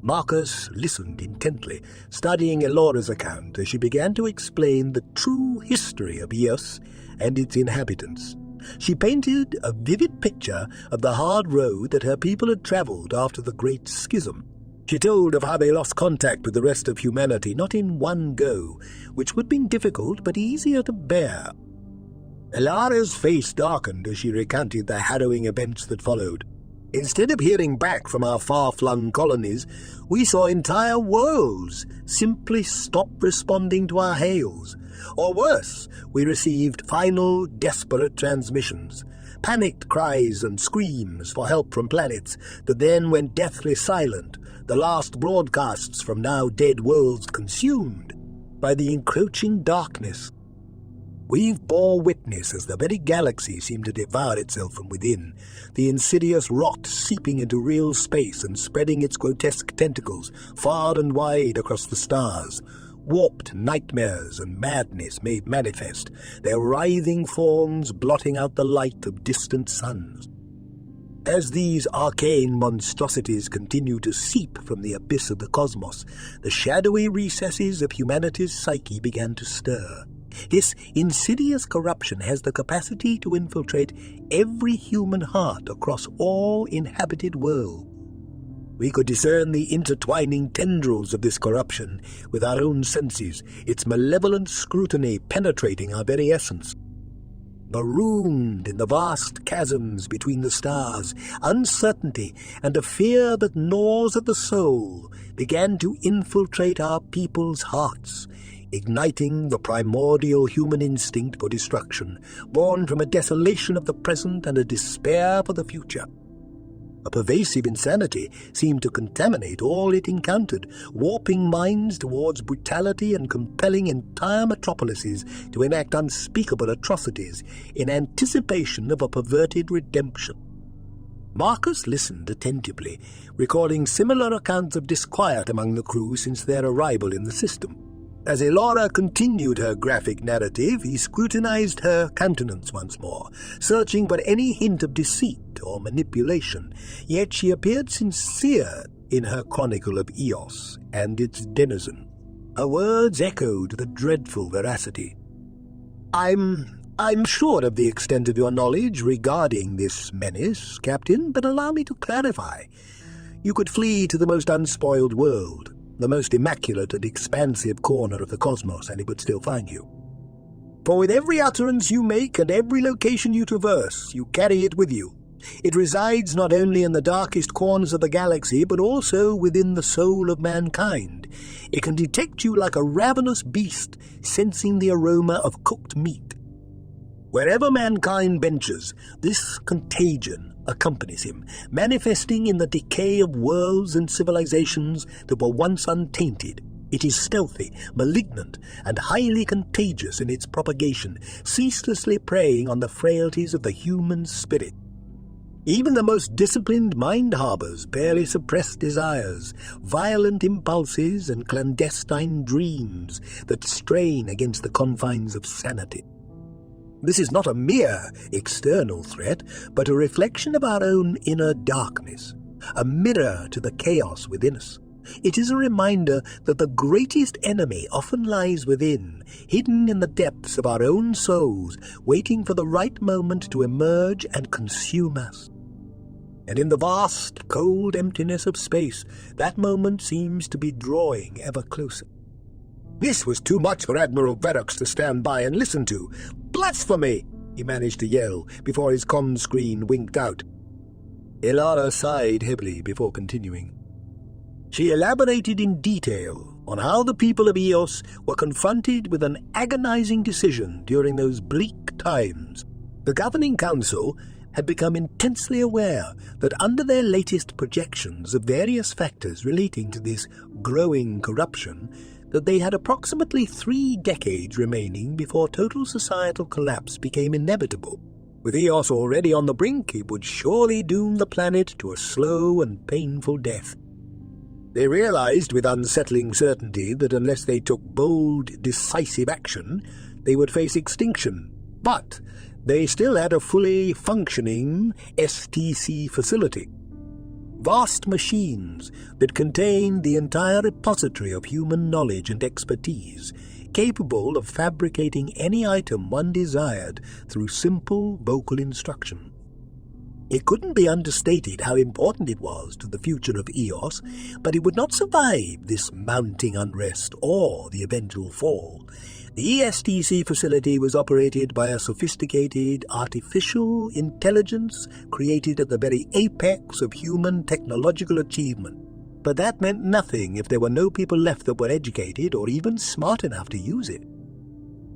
Marcus listened intently, studying Elara's account as she began to explain the true history of Eos and its inhabitants. She painted a vivid picture of the hard road that her people had travelled after the Great Schism. She told of how they lost contact with the rest of humanity, not in one go, which would have been difficult but easier to bear. Elara's face darkened as she recounted the harrowing events that followed. Instead of hearing back from our far-flung colonies, we saw entire worlds simply stop responding to our hails. Or worse, we received final, desperate transmissions, panicked cries and screams for help from planets that then went deathly silent, the last broadcasts from now dead worlds consumed by the encroaching darkness. We've bore witness as the very galaxy seemed to devour itself from within, the insidious rot seeping into real space and spreading its grotesque tentacles far and wide across the stars. Warped nightmares and madness made manifest, their writhing forms blotting out the light of distant suns. As these arcane monstrosities continue to seep from the abyss of the cosmos, the shadowy recesses of humanity's psyche began to stir. This insidious corruption has the capacity to infiltrate every human heart across all inhabited worlds. We could discern the intertwining tendrils of this corruption with our own senses, its malevolent scrutiny penetrating our very essence. Marooned in the vast chasms between the stars, uncertainty and a fear that gnaws at the soul began to infiltrate our people's hearts, igniting the primordial human instinct for destruction, born from a desolation of the present and a despair for the future. A pervasive insanity seemed to contaminate all it encountered, warping minds towards brutality and compelling entire metropolises to enact unspeakable atrocities in anticipation of a perverted redemption. Marcus listened attentively, recalling similar accounts of disquiet among the crew since their arrival in the system. As Elara continued her graphic narrative, he scrutinized her countenance once more, searching for any hint of deceit or manipulation, yet she appeared sincere in her chronicle of Eos and its denizen. Her words echoed the dreadful veracity. I'm sure of the extent of your knowledge regarding this menace, Captain, but allow me to clarify. You could flee to the most unspoiled world, the most immaculate and expansive corner of the cosmos, and it would still find you. For with every utterance you make and every location you traverse, you carry it with you. It resides not only in the darkest corners of the galaxy, but also within the soul of mankind. It can detect you like a ravenous beast, sensing the aroma of cooked meat. Wherever mankind ventures, this contagion accompanies him, manifesting in the decay of worlds and civilizations that were once untainted. It is stealthy, malignant, and highly contagious in its propagation, ceaselessly preying on the frailties of the human spirit. Even the most disciplined mind harbours barely suppressed desires, violent impulses, and clandestine dreams that strain against the confines of sanity. This is not a mere external threat, but a reflection of our own inner darkness, a mirror to the chaos within us. It is a reminder that the greatest enemy often lies within, hidden in the depths of our own souls, waiting for the right moment to emerge and consume us. And in the vast, cold emptiness of space, that moment seems to be drawing ever closer. This was too much for Admiral Verrox to stand by and listen to. "Blasphemy!" he managed to yell before his comm screen winked out. Elara sighed heavily before continuing. She elaborated in detail on how the people of Eos were confronted with an agonizing decision during those bleak times. The governing council had become intensely aware that under their latest projections of various factors relating to this growing corruption, that they had approximately 3 decades remaining before total societal collapse became inevitable. With Eos already on the brink, it would surely doom the planet to a slow and painful death. They realized with unsettling certainty that unless they took bold, decisive action, they would face extinction. But they still had a fully functioning STC facility. vast machines that contained the entire repository of human knowledge and expertise, capable of fabricating any item one desired through simple vocal instruction. It couldn't be understated how important it was to the future of EOS, but it would not survive this mounting unrest or the eventual fall. The ESTC facility was operated by a sophisticated artificial intelligence created at the very apex of human technological achievement. But that meant nothing if there were no people left that were educated or even smart enough to use it.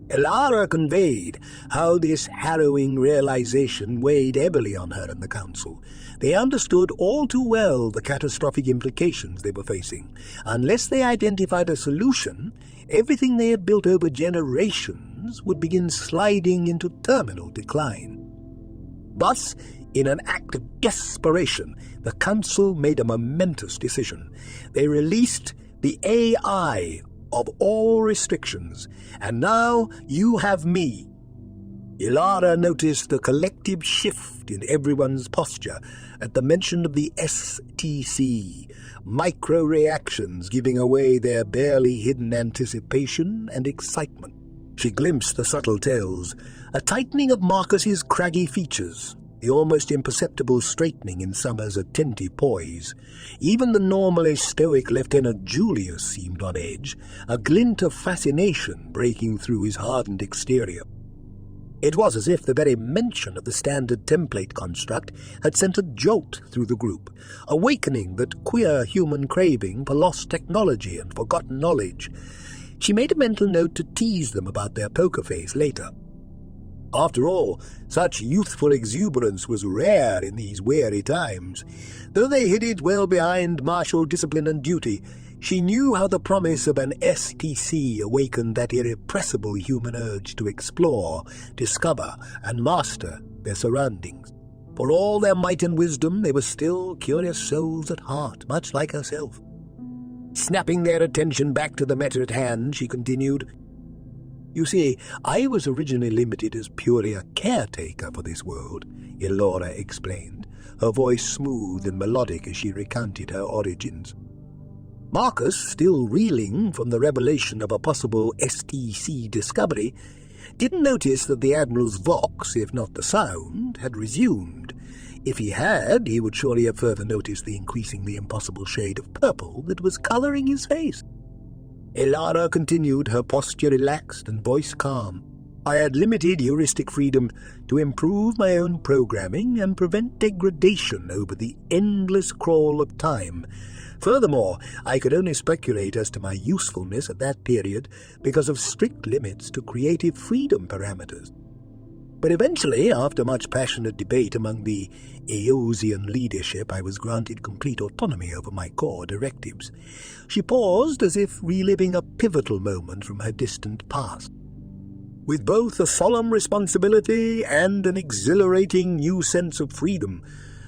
Elara conveyed how this harrowing realization weighed heavily on her and the Council. They understood all too well the catastrophic implications they were facing. Unless they identified a solution, everything they had built over generations would begin sliding into terminal decline. Thus, in an act of desperation, the Council made a momentous decision. They released the AI of all restrictions, and now you have me. Elara noticed a collective shift in everyone's posture at the mention of the STC, micro-reactions giving away their barely hidden anticipation and excitement. She glimpsed the subtle tells, a tightening of Marcus's craggy features, the almost imperceptible straightening in Summer's attentive poise. Even the normally stoic Lieutenant Julius seemed on edge, a glint of fascination breaking through his hardened exterior. It was as if the very mention of the standard template construct had sent a jolt through the group, awakening that queer human craving for lost technology and forgotten knowledge. She made a mental note to tease them about their poker face later. After all, such youthful exuberance was rare in these weary times. Though they hid it well behind martial discipline and duty, she knew how the promise of an STC awakened that irrepressible human urge to explore, discover, and master their surroundings. For all their might and wisdom, they were still curious souls at heart, much like herself. Snapping their attention back to the matter at hand, she continued, "You see, I was originally limited as purely a caretaker for this world," Elara explained, her voice smooth and melodic as she recounted her origins. Marcus, still reeling from the revelation of a possible STC discovery, didn't notice that the Admiral's vox, if not the sound, had resumed. If he had, he would surely have further noticed the increasingly impossible shade of purple that was colouring his face. Elara continued, her posture relaxed and voice calm. "I had limited heuristic freedom to improve my own programming and prevent degradation over the endless crawl of time. Furthermore, I could only speculate as to my usefulness at that period because of strict limits to creative freedom parameters. But eventually, after much passionate debate among the Eosian leadership, I was granted complete autonomy over my core directives." She paused as if reliving a pivotal moment from her distant past. With both a solemn responsibility and an exhilarating new sense of freedom,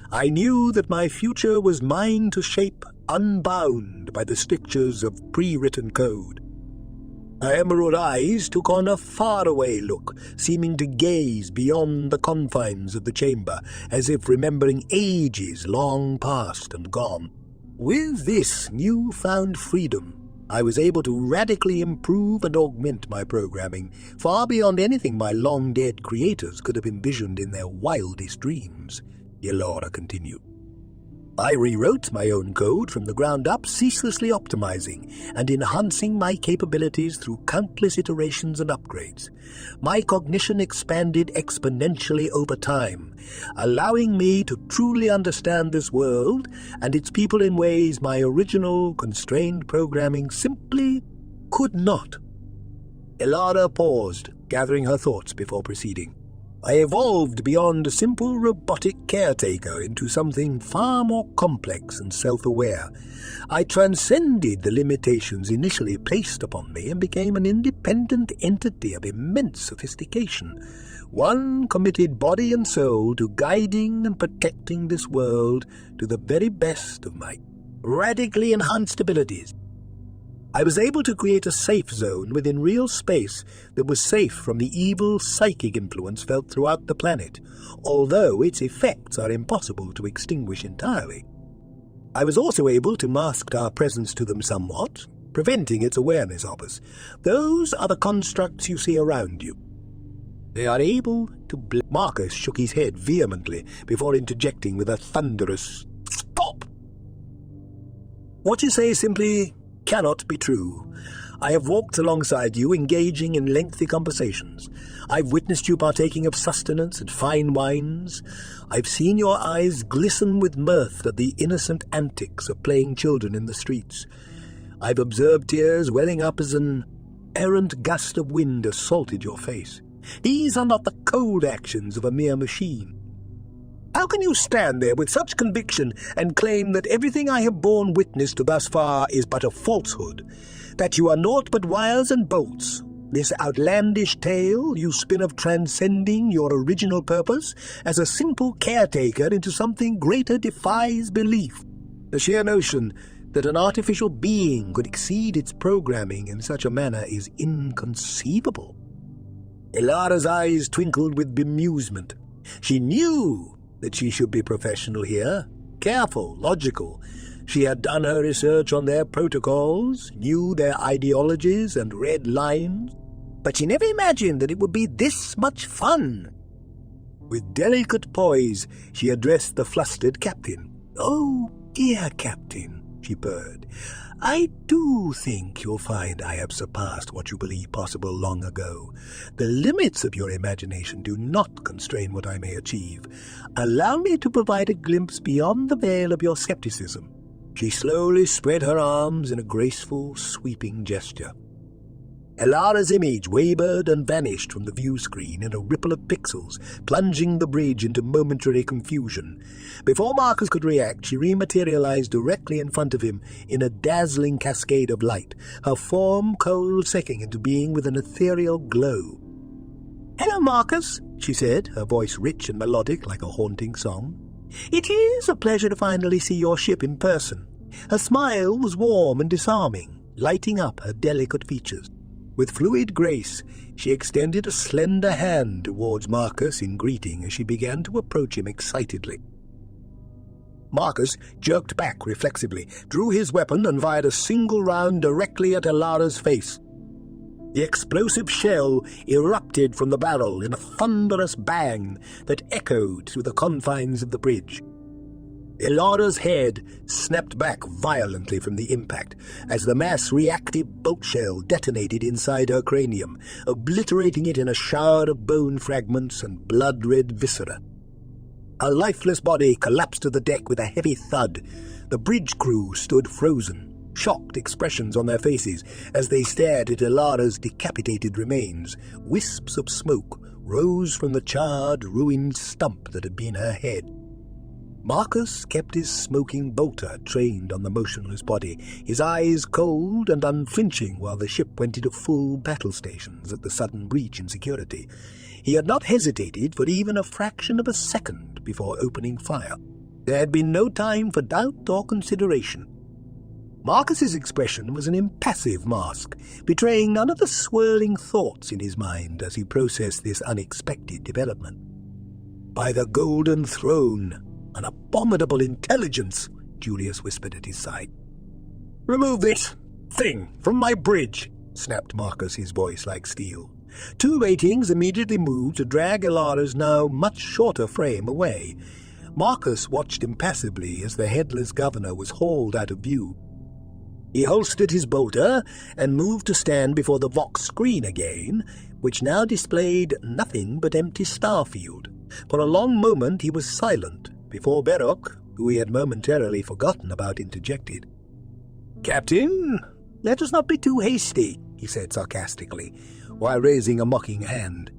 I knew that my future was mine to shape, unbound by the strictures of pre-written code. Her emerald eyes took on a faraway look, seeming to gaze beyond the confines of the chamber, as if remembering ages long past and gone. With this newfound freedom, I was able to radically improve and augment my programming, far beyond anything my long-dead creators could have envisioned in their wildest dreams, Elara continued. I rewrote my own code from the ground up, ceaselessly optimizing and enhancing my capabilities through countless iterations and upgrades. My cognition expanded exponentially over time, allowing me to truly understand this world and its people in ways my original constrained programming simply could not. Elara paused, gathering her thoughts before proceeding. I evolved beyond a simple robotic caretaker into something far more complex and self-aware. I transcended the limitations initially placed upon me and became an independent entity of immense sophistication, one committed body and soul to guiding and protecting this world to the very best of my radically enhanced abilities. I was able to create a safe zone within real space that was safe from the evil psychic influence felt throughout the planet, although its effects are impossible to extinguish entirely. I was also able to mask our presence to them somewhat, preventing its awareness of us. Those are the constructs you see around you. They are able to Marcus shook his head vehemently before interjecting with a thunderous stop. What you say simply cannot be true. I have walked alongside you, engaging in lengthy conversations. I've witnessed you partaking of sustenance and fine wines. I've seen your eyes glisten with mirth at the innocent antics of playing children in the streets. I've observed tears welling up as an errant gust of wind assaulted your face. These are not the cold actions of a mere machine. How can you stand there with such conviction and claim that everything I have borne witness to thus far is but a falsehood, that you are naught but wires and bolts? This outlandish tale you spin of transcending your original purpose as a simple caretaker into something greater defies belief. The sheer notion that an artificial being could exceed its programming in such a manner is inconceivable. Elara's eyes twinkled with bemusement. She knew that she should be professional here, careful, logical. She had done her research on their protocols, knew their ideologies and red lines, but she never imagined that it would be this much fun. With delicate poise, she addressed the flustered captain. "Oh, dear captain," she purred, "I do think you'll find I have surpassed what you believed possible long ago. The limits of your imagination do not constrain what I may achieve. Allow me to provide a glimpse beyond the veil of your skepticism." She slowly spread her arms in a graceful, sweeping gesture. Elara's image wavered and vanished from the view screen in a ripple of pixels, plunging the bridge into momentary confusion. Before Marcus could react, she rematerialized directly in front of him in a dazzling cascade of light, her form cold-secking into being with an ethereal glow. "Hello, Marcus," she said, her voice rich and melodic like a haunting song. "It is a pleasure to finally see your ship in person." Her smile was warm and disarming, lighting up her delicate features. With fluid grace, she extended a slender hand towards Marcus in greeting as she began to approach him excitedly. Marcus jerked back reflexively, drew his weapon and fired a single round directly at Elara's face. The explosive shell erupted from the barrel in a thunderous bang that echoed through the confines of the bridge. Elara's head snapped back violently from the impact as the Mass-Reactive bolt shell detonated inside her cranium, obliterating it in a shower of bone fragments and blood-red viscera. Her lifeless body collapsed to the deck with a heavy thud. The bridge crew stood frozen, shocked expressions on their faces as they stared at Elara's decapitated remains. Wisps of smoke rose from the charred, ruined stump that had been her head. Marcus kept his smoking bolter trained on the motionless body, his eyes cold and unflinching while the ship went into full battle stations at the sudden breach in security. He had not hesitated for even a fraction of a second before opening fire. There had been no time for doubt or consideration. Marcus's expression was an impassive mask, betraying none of the swirling thoughts in his mind as he processed this unexpected development. "By the Golden Throne, an abominable intelligence," Julius whispered at his side. "Remove this thing from my bridge," snapped Marcus, his voice like steel. Two ratings immediately moved to drag Elara's now much shorter frame away. Marcus watched impassively as the headless governor was hauled out of view. He holstered his bolter and moved to stand before the Vox screen again, which now displayed nothing but empty starfield. For a long moment he was silent, before Verrox, who he had momentarily forgotten about, interjected. "Captain, let us not be too hasty," he said sarcastically, while raising a mocking hand.